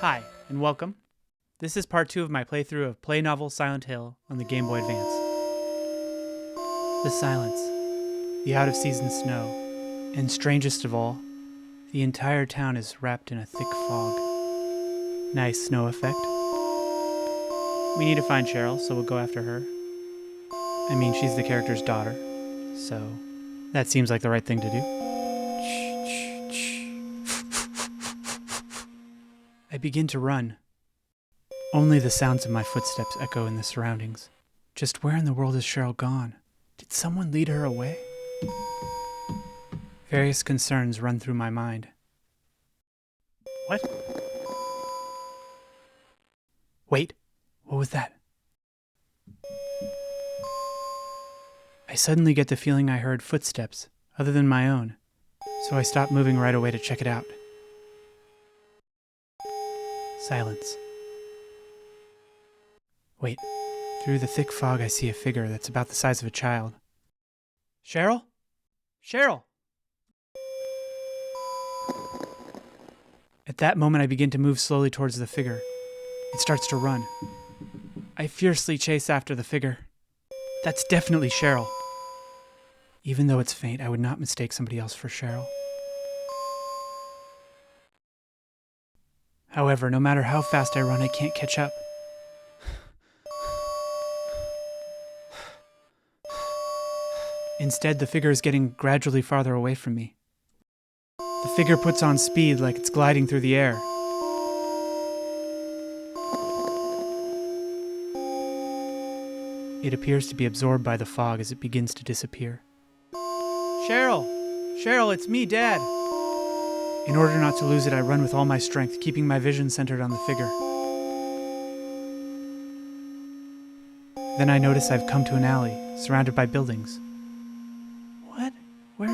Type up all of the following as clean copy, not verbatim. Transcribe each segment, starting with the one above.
Hi, and welcome. This is part 2 of my playthrough of Play Novel Silent Hill on the Game Boy Advance. The silence, the out-of-season snow, and strangest of all, the entire town is wrapped in a thick fog. Nice snow effect. We need to find Cheryl, so we'll go after her. I mean, she's the character's daughter, so that seems like the right thing to do. I begin to run. Only the sounds of my footsteps echo in the surroundings. Just where in the world is Cheryl gone? Did someone lead her away? Various concerns run through my mind. What? Wait, what was that? I suddenly get the feeling I heard footsteps, other than my own, so I stop moving right away to check it out. Silence. Wait, through the thick fog I see a figure that's about the size of a child. Cheryl? Cheryl! At that moment I begin to move slowly towards the figure. It starts to run. I fiercely chase after the figure. That's definitely Cheryl. Even though it's faint, I would not mistake somebody else for Cheryl. However, no matter how fast I run, I can't catch up. Instead, the figure is getting gradually farther away from me. The figure puts on speed like it's gliding through the air. It appears to be absorbed by the fog as it begins to disappear. Cheryl! Cheryl, it's me, Dad! In order not to lose it, I run with all my strength, keeping my vision centered on the figure. Then I notice I've come to an alley, surrounded by buildings. What? What?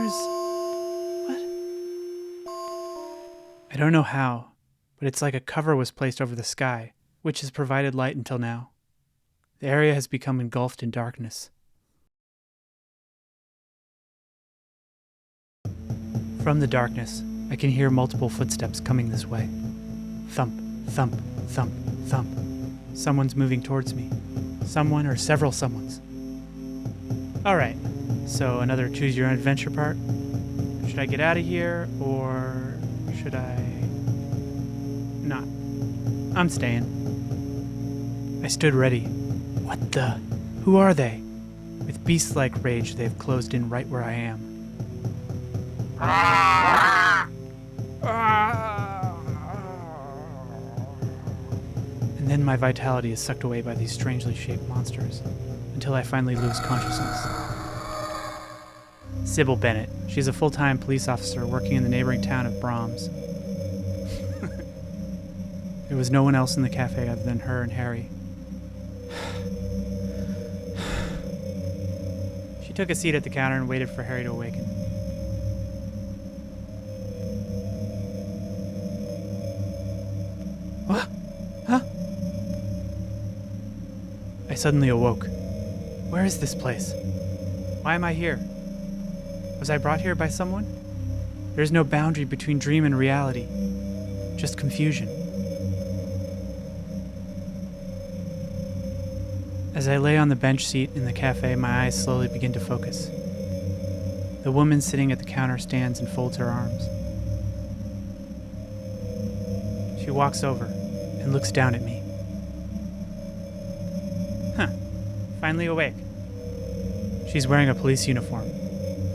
I don't know how, but it's like a cover was placed over the sky, which has provided light until now. The area has become engulfed in darkness. From the darkness, I can hear multiple footsteps coming this way. Thump, thump, thump, thump. Someone's moving towards me. Someone or several someones. Alright, so another choose your own adventure part. Should I get out of here, or should I not? I'm staying. I stood ready. What the? Who are they? With beast-like rage, they've closed in right where I am. And then my vitality is sucked away by these strangely shaped monsters, until I finally lose consciousness. Sybil Bennett. She's a full-time police officer working in the neighboring town of Brahms. There was no one else in the cafe other than her and Harry. She took a seat at the counter and waited for Harry to awaken. What? Huh? I suddenly awoke. Where is this place? Why am I here? Was I brought here by someone? There's no boundary between dream and reality. Just confusion. As I lay on the bench seat in the cafe, my eyes slowly begin to focus. The woman sitting at the counter stands and folds her arms. She walks over and looks down at me. Huh. Finally awake. She's wearing a police uniform.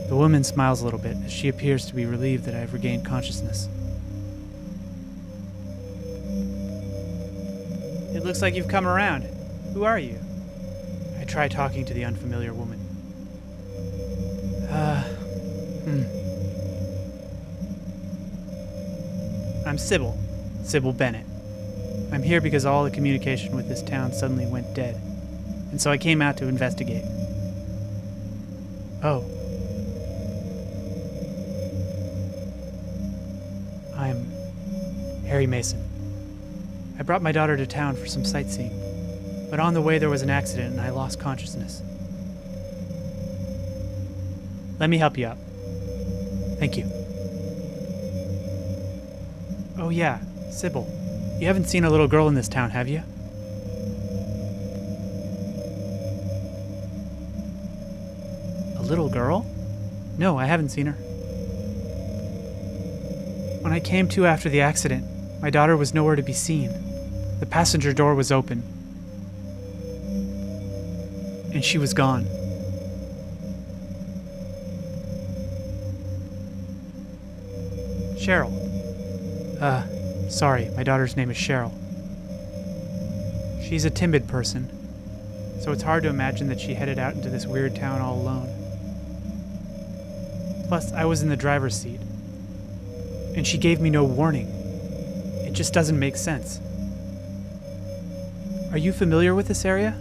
The woman smiles a little bit as she appears to be relieved that I've regained consciousness. It looks like you've come around. Who are you? I try talking to the unfamiliar woman. I'm Sybil. Sybil Bennett. I'm here because all the communication with this town suddenly went dead, and so I came out to investigate. Oh. I'm Harry Mason. I brought my daughter to town for some sightseeing, but on the way there was an accident and I lost consciousness. Let me help you up. Thank you. Oh yeah, Sybil. You haven't seen a little girl in this town, have you? A little girl? No, I haven't seen her. When I came to after the accident, my daughter was nowhere to be seen. The passenger door was open. And she was gone. Cheryl. Sorry, my daughter's name is Cheryl. She's a timid person, so it's hard to imagine that she headed out into this weird town all alone. Plus, I was in the driver's seat, and she gave me no warning. It just doesn't make sense. Are you familiar with this area?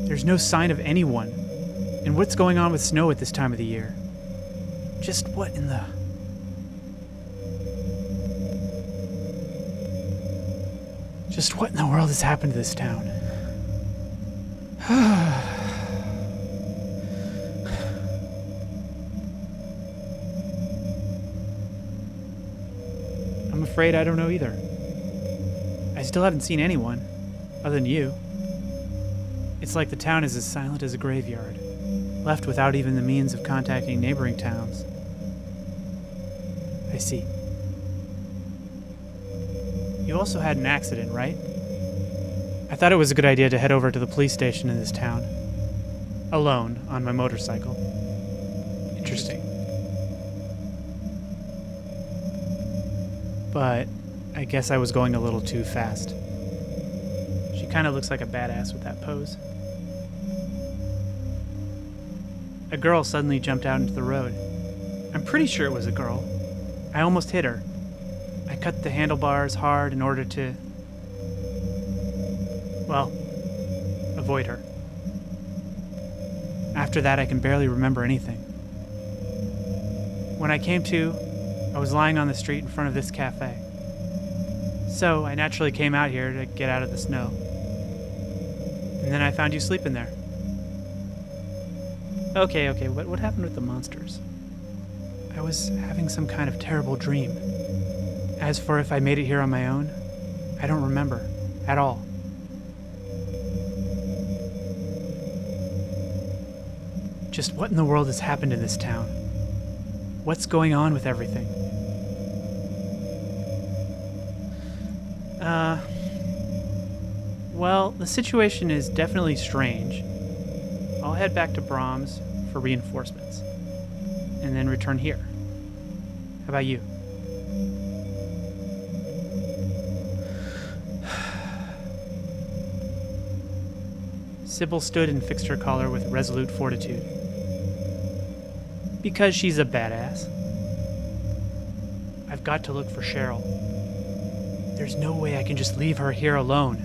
There's no sign of anyone. And what's going on with snow at this time of the year? Just what in the... Just what in the world has happened to this town? I'm afraid I don't know either. I still haven't seen anyone, other than you. It's like the town is as silent as a graveyard, left without even the means of contacting neighboring towns. I see. You also had an accident, right? I thought it was a good idea to head over to the police station in this town. Alone, on my motorcycle. Interesting. But I guess I was going a little too fast. She kind of looks like a badass with that pose. A girl suddenly jumped out into the road. I'm pretty sure it was a girl. I almost hit her. I cut the handlebars hard in order to, well, avoid her. After that, I can barely remember anything. When I came to, I was lying on the street in front of this cafe. So I naturally came out here to get out of the snow. And then I found you sleeping there. Okay, what happened with the monsters? I was having some kind of terrible dream. As for if I made it here on my own, I don't remember at all. Just what in the world has happened in this town? What's going on with everything? Well, the situation is definitely strange. I'll head back to Brahms for reinforcements, and then return here. How about you? Sybil stood and fixed her collar with resolute fortitude. Because she's a badass. I've got to look for Cheryl. There's no way I can just leave her here alone.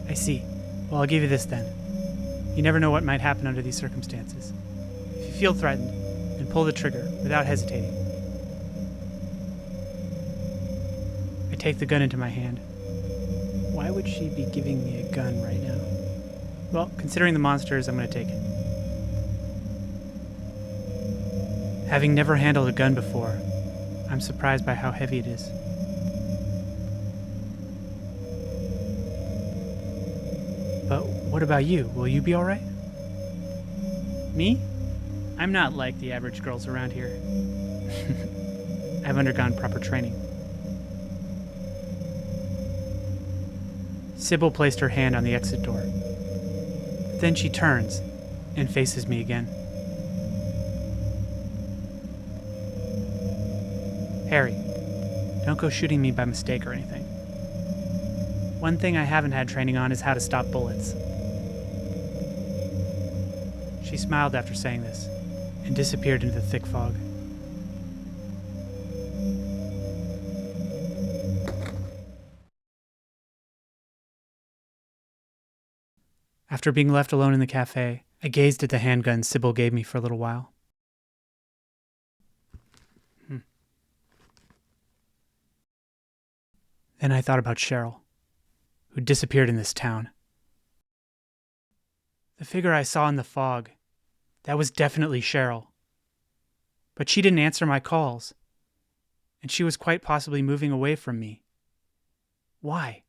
I see. Well, I'll give you this then. You never know what might happen under these circumstances. If you feel threatened, then pull the trigger without hesitating. I take the gun into my hand. Why would she be giving me a gun right now? Well, considering the monsters, I'm going to take it. Having never handled a gun before, I'm surprised by how heavy it is. But what about you? Will you be all right? Me? I'm not like the average girls around here. I've undergone proper training. Sybil placed her hand on the exit door. Then she turns and faces me again. Harry, don't go shooting me by mistake or anything. One thing I haven't had training on is how to stop bullets. She smiled after saying this and disappeared into the thick fog. After being left alone in the cafe, I gazed at the handgun Sybil gave me for a little while. Then I thought about Cheryl, who disappeared in this town. The figure I saw in the fog, That was definitely Cheryl. But she didn't answer my calls, and she was quite possibly moving away from me. Why?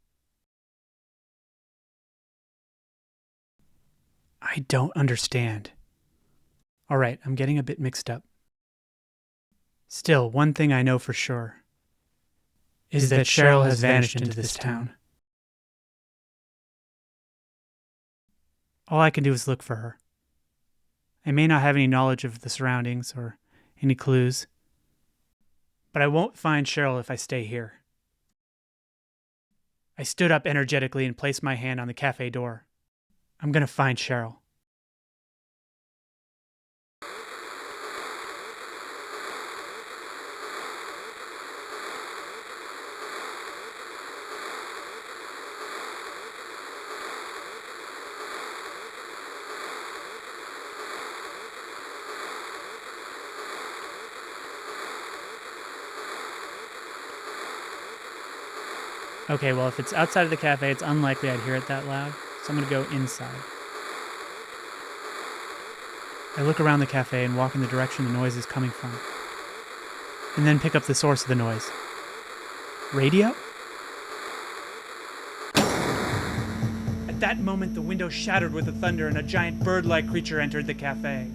I don't understand. All right, I'm getting a bit mixed up. Still, one thing I know for sure is that Cheryl has vanished into this town. All I can do is look for her. I may not have any knowledge of the surroundings or any clues, but I won't find Cheryl if I stay here. I stood up energetically and placed my hand on the cafe door. I'm gonna find Cheryl. Okay, well, if it's outside of the cafe, it's unlikely I'd hear it that loud, so I'm gonna go inside. I look around the cafe and walk in the direction the noise is coming from, and then pick up the source of the noise. Radio? At that moment, the window shattered with the thunder and a giant bird-like creature entered the cafe.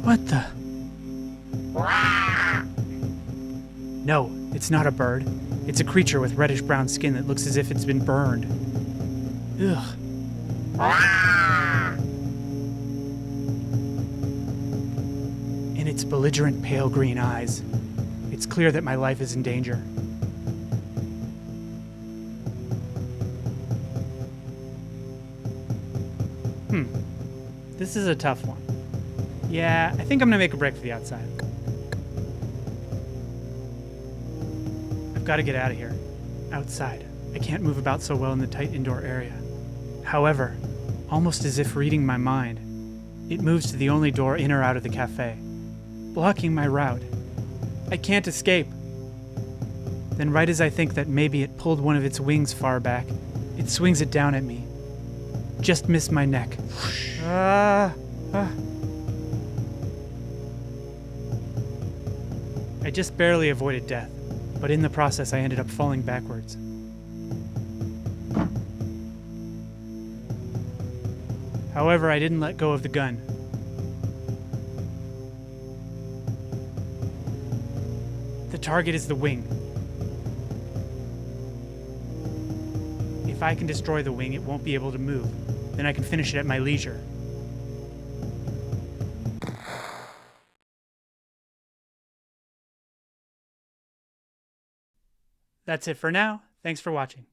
What the? No, it's not a bird. It's a creature with reddish-brown skin that looks as if it's been burned. Ugh. In its belligerent pale green eyes, it's clear that my life is in danger. This is a tough one. Yeah, I think I'm gonna make a break for the outside. I've got to get out of here. Outside. I can't move about so well in the tight indoor area. However, almost as if reading my mind, it moves to the only door in or out of the cafe, blocking my route. I can't escape. Then right as I think that maybe it pulled one of its wings far back, it swings it down at me. Just missed my neck. I just barely avoided death, but in the process I ended up falling backwards. However, I didn't let go of the gun. The target is the wing. If I can destroy the wing, it won't be able to move. Then I can finish it at my leisure. That's it for now. Thanks for watching.